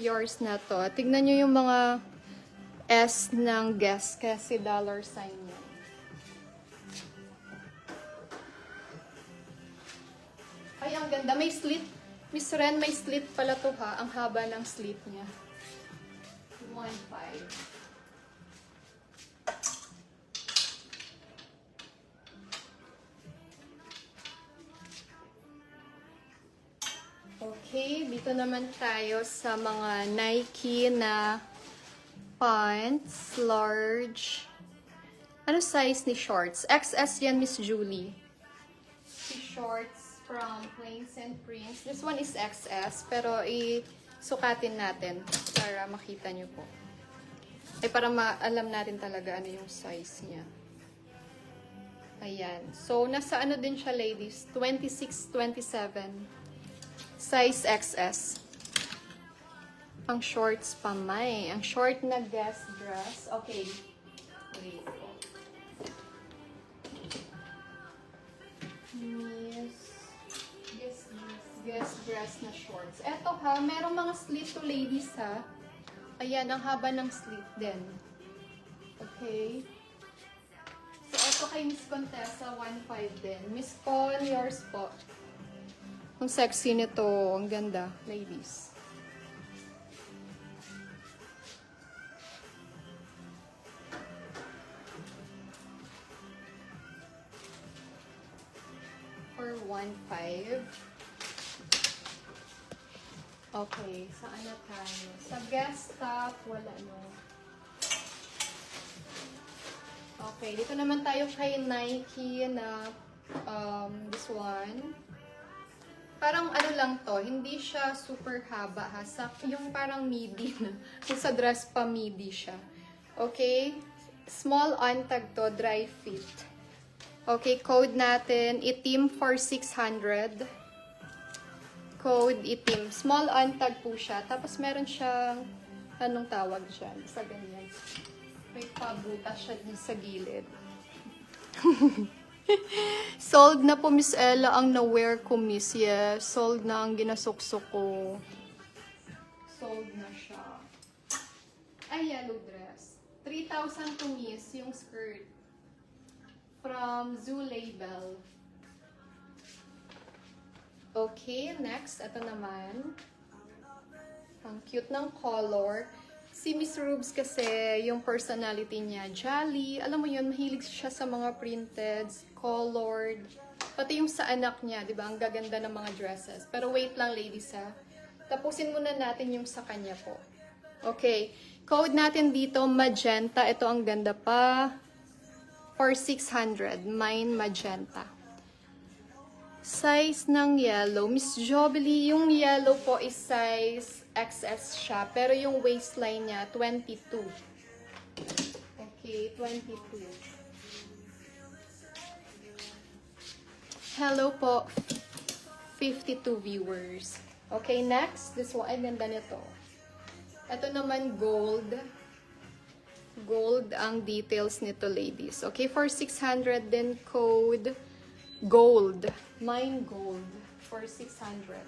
yours na to. Tignan nyo yung mga S ng Guess kasi dollar sign yan. Ay, ang ganda. May slit. Miss Ren, may slit pala to ha. Ang haba ng slit niya. 1.5. Okay, dito naman tayo sa mga Nike na pants, large. Ano size ni shorts? XS yan, Miss Julie. Shorts from Plains and Prince. This one is XS, pero isukatin natin para makita nyo po. Ay, para maalam natin talaga ano yung size niya. Ayan. So, nasa ano din siya, ladies? 26, 27. Size XS. Ang shorts pa may. Ang short na Guess dress. Okay. Wait. Guess dress na shorts. Eto ha, merong mga slit to ladies ha. Ayan, ang haba ng slit din. Okay. So, eto kay Miss Contessa, 1.5 din. Miss Con, yours po. Ang sexy nito. Ang ganda, ladies. For 1.5. Okay, saan na tayo? Sa Guess top, wala no. Okay, dito naman tayo kay Nike na this one. Parang ano lang to, hindi siya super haba ha. Yung parang midi na. Kung sa dress pa midi siya. Okay? Small on tag to, dry fit. Okay, code natin, itim for 600. Code itim. Small on tag po siya. Tapos meron siyang, anong tawag dyan? Sa ganyan. May pabutas siya din sa gilid. Sold na po, Miss Ella, ang na-wear ko, Miss. Yes, sold na ang ginasuksok ko. Sold na siya. Ay, yellow dress. 3,000 to Miss, yung skirt. From Zoo Label. Okay, next. Ito naman. Ang cute ng color. Si Miss Rubes kasi, yung personality niya, jolly. Alam mo yun, mahilig siya sa mga printed, colored. Pati yung sa anak niya, di ba? Ang gaganda ng mga dresses. Pero wait lang, ladies, ha. Tapusin muna natin yung sa kanya po. Okay. Code natin dito, magenta. Ito ang ganda pa. For 600. Mine, magenta. Size ng yellow. Miss Jobelie, yung yellow po is size XS siya. Pero yung waistline niya, 22. Okay, 22. Hello po, 52 viewers. Okay, next. This one, ay ganda nito. Ito naman gold. Gold ang details nito, ladies. Okay, for 600 din code. Gold. Mine gold for 600.